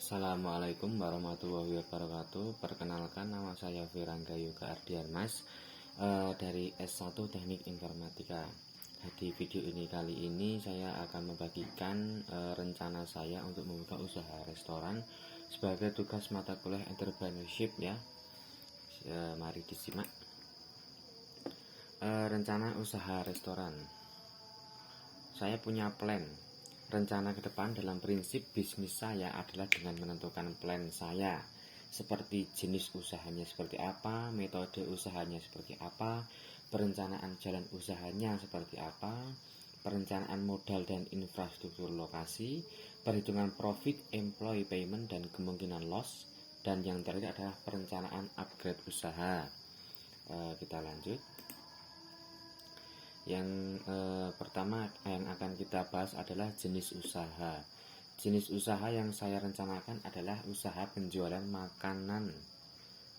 Assalamualaikum warahmatullahi wabarakatuh. Perkenalkan, nama saya Firangga Yoga Ardian Mas, dari S1 Teknik Informatika. Di video ini kali ini saya akan membagikan rencana saya untuk membuka usaha restoran sebagai tugas mata kuliah entrepreneurship ya. Mari disimak. Rencana usaha restoran. Saya punya plan. Rencana ke depan dalam prinsip bisnis saya adalah dengan menentukan plan saya, seperti jenis usahanya seperti apa, metode usahanya seperti apa, perencanaan jalan usahanya seperti apa, perencanaan modal dan infrastruktur lokasi, perhitungan profit, employee payment dan kemungkinan loss, dan yang terakhir adalah perencanaan upgrade usaha. Kita lanjut. Yang pertama yang akan kita bahas adalah jenis usaha. Jenis usaha yang saya rencanakan adalah usaha penjualan makanan,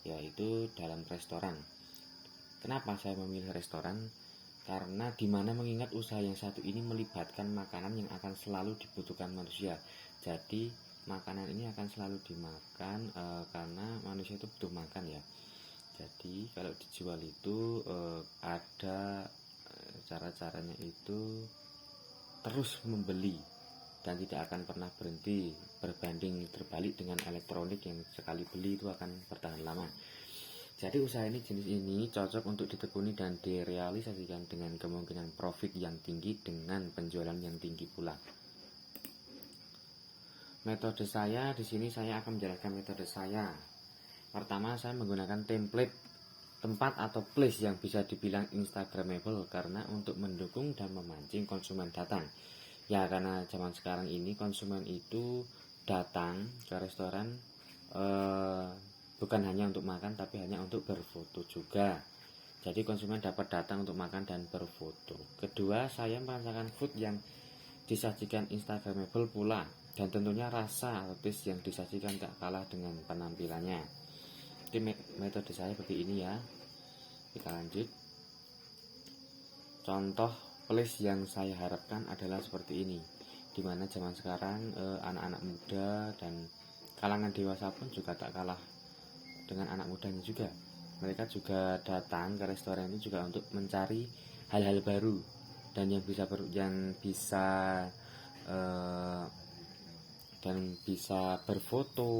yaitu dalam restoran. Kenapa saya memilih restoran? Karena dimana mengingat usaha yang satu ini melibatkan makanan yang akan selalu dibutuhkan manusia. Jadi makanan ini akan selalu dimakan karena manusia itu butuh makan ya. Jadi kalau dijual itu ada cara-caranya itu terus membeli dan tidak akan pernah berhenti, berbanding terbalik dengan elektronik yang sekali beli itu akan bertahan lama. Jadi usaha ini jenis ini cocok untuk ditekuni dan direalisasikan dengan kemungkinan profit yang tinggi dengan penjualan yang tinggi pula. Metode saya di sini, saya akan menjelaskan metode saya. Pertama, saya menggunakan template tempat atau place yang bisa dibilang instagramable karena untuk mendukung dan memancing konsumen datang. Ya, karena zaman sekarang ini konsumen itu datang ke restoran bukan hanya untuk makan tapi hanya untuk berfoto juga. Jadi konsumen dapat datang untuk makan dan berfoto. Kedua, saya merasakan food yang disajikan instagramable pula, dan tentunya rasa atau taste yang disajikan tak kalah dengan penampilannya. Jadi metode saya seperti ini ya. Kita lanjut. Contoh place yang saya harapkan adalah seperti ini, dimana zaman sekarang anak-anak muda dan kalangan dewasa pun juga tak kalah dengan anak mudanya juga. Mereka juga datang ke restoran ini juga untuk mencari hal-hal baru dan yang bisa berfoto,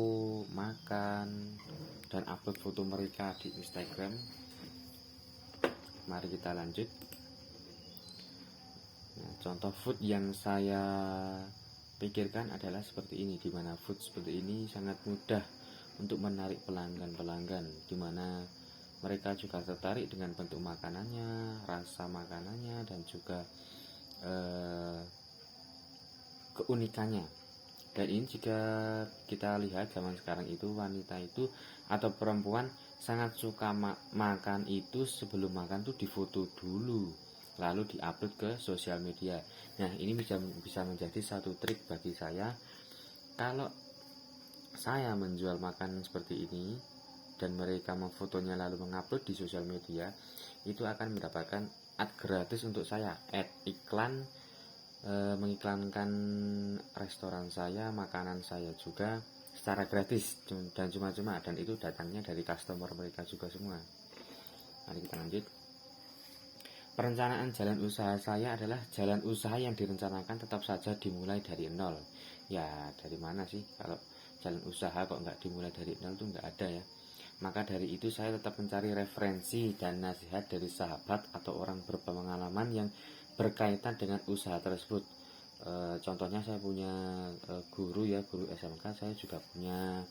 makan, dan upload foto mereka di Instagram. Mari kita lanjut. Nah, contoh food yang saya pikirkan adalah seperti ini, dimana food seperti ini sangat mudah untuk menarik pelanggan-pelanggan, dimana mereka juga tertarik dengan bentuk makanannya, rasa makanannya, dan juga keunikannya. Dan ini jika kita lihat zaman sekarang itu wanita itu atau perempuan sangat suka makan itu sebelum makan tuh difoto dulu lalu diupload ke sosial media. Nah, ini bisa menjadi satu trik bagi saya. Kalau saya menjual makanan seperti ini dan mereka memfotonya lalu mengupload di sosial media, itu akan mendapatkan ad gratis untuk saya, ad iklan, mengiklankan restoran saya, makanan saya juga secara gratis dan cuma-cuma, dan itu datangnya dari customer mereka juga semua. Mari kita lanjut. Perencanaan jalan usaha saya adalah jalan usaha yang direncanakan tetap saja dimulai dari nol. Ya, dari mana sih kalau jalan usaha kok nggak dimulai dari nol, tuh nggak ada ya. Maka dari itu saya tetap mencari referensi dan nasihat dari sahabat atau orang berpengalaman yang berkaitan dengan usaha tersebut. Contohnya saya punya guru SMK, saya juga punya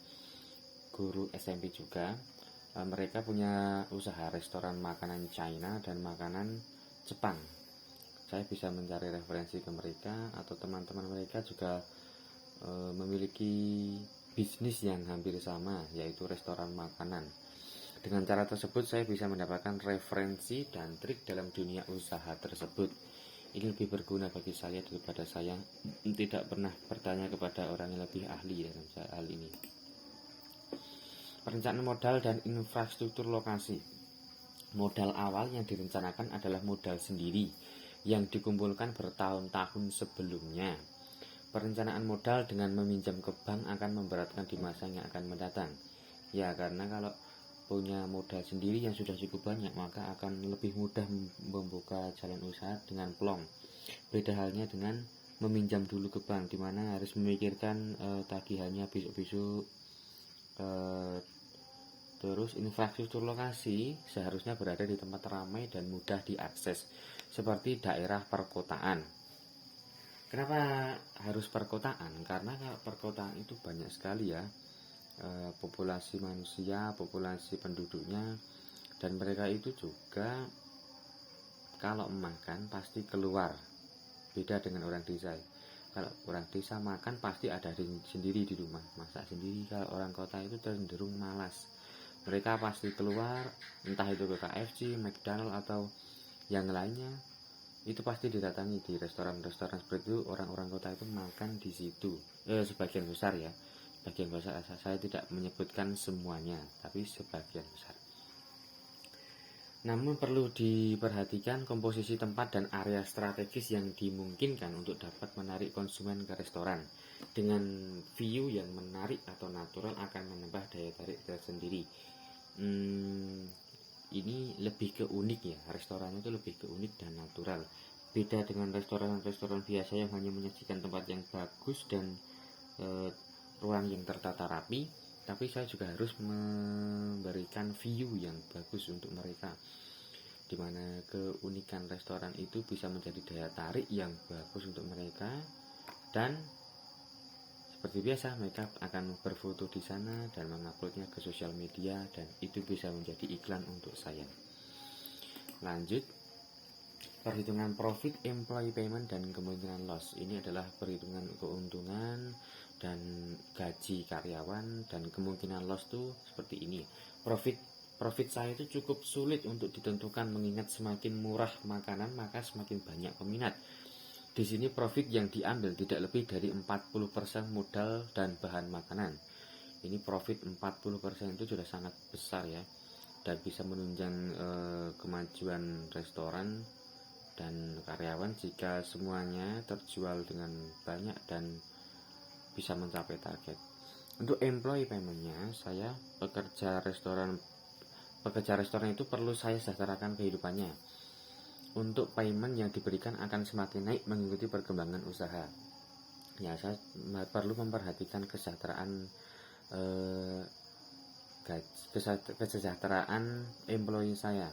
guru SMP juga. Mereka punya usaha restoran makanan China dan makanan Jepang. Saya bisa mencari referensi ke mereka, atau teman-teman mereka juga memiliki bisnis yang hampir sama, yaitu restoran makanan. Dengan cara tersebut saya bisa mendapatkan referensi dan trik dalam dunia usaha tersebut. Ini lebih berguna bagi saya daripada saya tidak pernah bertanya kepada orang yang lebih ahli dalam hal ini. Perencanaan modal dan infrastruktur lokasi. Modal awal yang direncanakan adalah modal sendiri yang dikumpulkan bertahun-tahun sebelumnya. Perencanaan modal dengan meminjam ke bank akan memberatkan di masa yang akan mendatang. Ya, karena kalau punya modal sendiri yang sudah cukup banyak, maka akan lebih mudah membuka jalan usaha dengan plong. Beda halnya dengan meminjam dulu ke bank, di mana harus memikirkan tagihannya besok-besok. Terus infrastruktur lokasi seharusnya berada di tempat ramai dan mudah diakses, seperti daerah perkotaan. Kenapa harus perkotaan? Karena perkotaan itu banyak sekali ya populasi manusia, populasi penduduknya, dan mereka itu juga kalau makan pasti keluar. Beda dengan orang desa. Kalau orang desa makan pasti ada sendiri di rumah, masak sendiri. Kalau orang kota itu cenderung malas. Mereka pasti keluar, entah itu ke KFC, McDonald atau yang lainnya. Itu pasti didatangi di restoran-restoran seperti itu. Orang-orang kota itu makan di situ. Sebagian besar ya. Sebagian besar, saya tidak menyebutkan semuanya, tapi sebagian besar. Namun perlu diperhatikan komposisi tempat dan area strategis yang dimungkinkan untuk dapat menarik konsumen ke restoran. Dengan view yang menarik atau natural akan menambah daya tarik tersendiri. Ini lebih ke unik ya, restorannya itu lebih ke unik dan natural. Beda dengan restoran-restoran biasa yang hanya menyajikan tempat yang bagus dan ruang yang tertata rapi, tapi saya juga harus memberikan view yang bagus untuk mereka, dimana keunikan restoran itu bisa menjadi daya tarik yang bagus untuk mereka, dan seperti biasa mereka akan berfoto di sana dan menguploadnya ke sosial media, dan itu bisa menjadi iklan untuk saya. Lanjut, perhitungan profit, employee payment, dan kemungkinan loss. Ini adalah perhitungan keuntungan dan gaji karyawan, dan kemungkinan loss tuh seperti ini. Profit saya itu cukup sulit untuk ditentukan, mengingat semakin murah makanan maka semakin banyak peminat. Di sini profit yang diambil tidak lebih dari 40% modal dan bahan makanan. Ini profit 40% itu sudah sangat besar ya, dan bisa menunjang kemajuan restoran dan karyawan jika semuanya terjual dengan banyak dan bisa mencapai target. Untuk employee paymentnya, saya pekerja restoran itu perlu saya sejahterakan kehidupannya. Untuk payment yang diberikan akan semakin naik mengikuti perkembangan usaha. Ya, saya perlu memperhatikan kesejahteraan employee saya.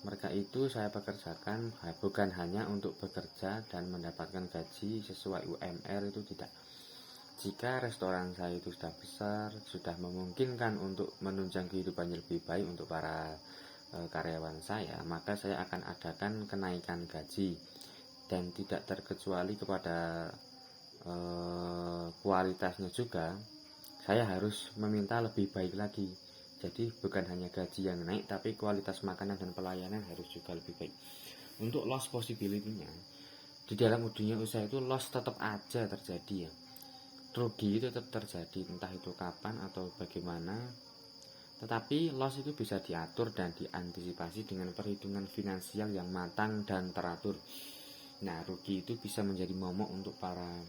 Mereka itu saya pekerjakan bukan hanya untuk bekerja dan mendapatkan gaji sesuai UMR, itu tidak. Jika restoran saya itu sudah besar, sudah memungkinkan untuk menunjang kehidupan yang lebih baik untuk para karyawan saya, maka saya akan adakan kenaikan gaji, dan tidak terkecuali kepada kualitasnya juga. Saya harus meminta lebih baik lagi. Jadi bukan hanya gaji yang naik, tapi kualitas makanan dan pelayanan harus juga lebih baik. Untuk loss possibility-nya, di dalam dunia usaha itu loss tetap aja terjadi ya. Rugi itu tetap terjadi, entah itu kapan atau bagaimana. Tetapi loss itu bisa diatur dan diantisipasi dengan perhitungan finansial yang matang dan teratur. Nah, rugi itu bisa menjadi momok untuk para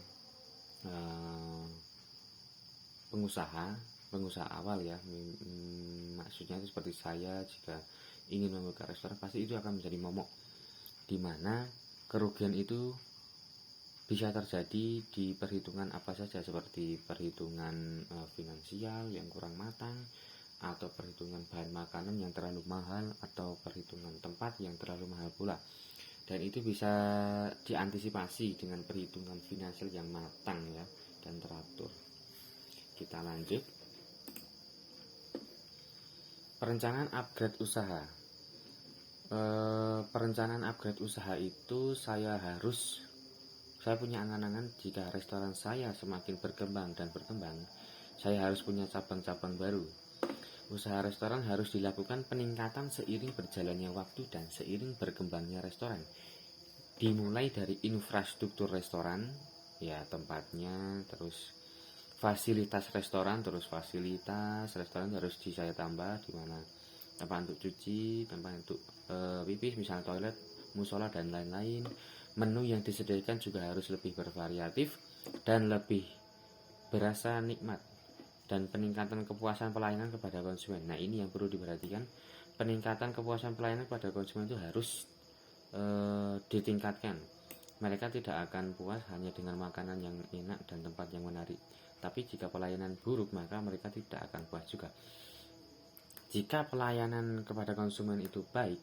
pengusaha awal ya. Maksudnya itu seperti saya, jika ingin membuka restoran pasti itu akan menjadi momok, dimana kerugian itu bisa terjadi di perhitungan apa saja, seperti perhitungan finansial yang kurang matang, atau perhitungan bahan makanan yang terlalu mahal, atau perhitungan tempat yang terlalu mahal pula. Dan itu bisa diantisipasi dengan perhitungan finansial yang matang ya, dan teratur. Kita lanjut. Perencanaan upgrade usaha. Perencanaan upgrade usaha itu saya punya angan-angan jika restoran saya semakin berkembang dan berkembang, saya harus punya cabang-cabang baru. Usaha restoran harus dilakukan peningkatan seiring berjalannya waktu dan seiring berkembangnya restoran. Dimulai dari infrastruktur restoran, ya tempatnya, terus fasilitas restoran, harus saya tambah, di mana tempat untuk cuci, tempat untuk pipis, misalnya toilet, musola dan lain-lain. Menu yang disediakan juga harus lebih bervariatif, dan lebih berasa nikmat, dan peningkatan kepuasan pelayanan kepada konsumen. Nah, ini yang perlu diperhatikan. Peningkatan kepuasan pelayanan kepada konsumen itu harus ditingkatkan. Mereka tidak akan puas hanya dengan makanan yang enak dan tempat yang menarik. Tapi jika pelayanan buruk, maka mereka tidak akan puas juga. Jika pelayanan kepada konsumen itu baik,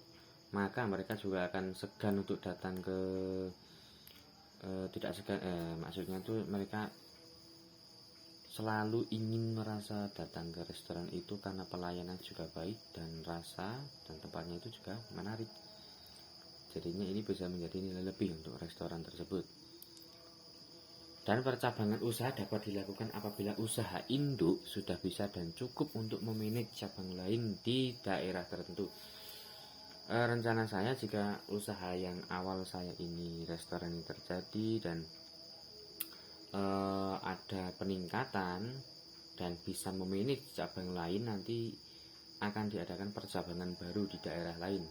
maka mereka juga akan segan untuk datang ke tidak segan, maksudnya itu mereka selalu ingin merasa datang ke restoran itu karena pelayanan juga baik dan rasa dan tempatnya itu juga menarik. Jadinya ini bisa menjadi nilai lebih untuk restoran tersebut. Dan percabangan usaha dapat dilakukan apabila usaha induk sudah bisa dan cukup untuk memanage cabang lain di daerah tertentu. Rencana saya jika usaha yang awal saya ini restoran ini terjadi dan ada peningkatan dan bisa memanage cabang lain, nanti akan diadakan percabangan baru di daerah lain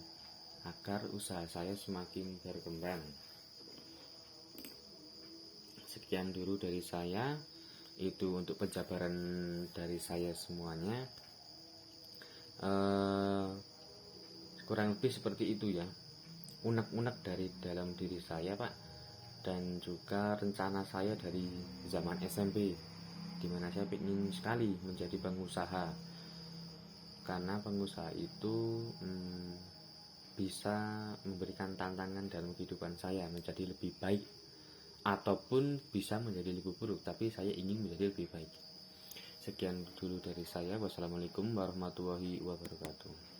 agar usaha saya semakin berkembang. Sekian dulu dari saya, itu untuk penjabaran dari saya semuanya. Kurang lebih seperti itu ya, unek-unek dari dalam diri saya Pak, dan juga rencana saya dari zaman SMP, dimana saya ingin sekali menjadi pengusaha, karena pengusaha itu bisa memberikan tantangan dalam kehidupan saya menjadi lebih baik, ataupun bisa menjadi lebih buruk, tapi saya ingin menjadi lebih baik. Sekian dulu dari saya. Wassalamualaikum warahmatullahi wabarakatuh.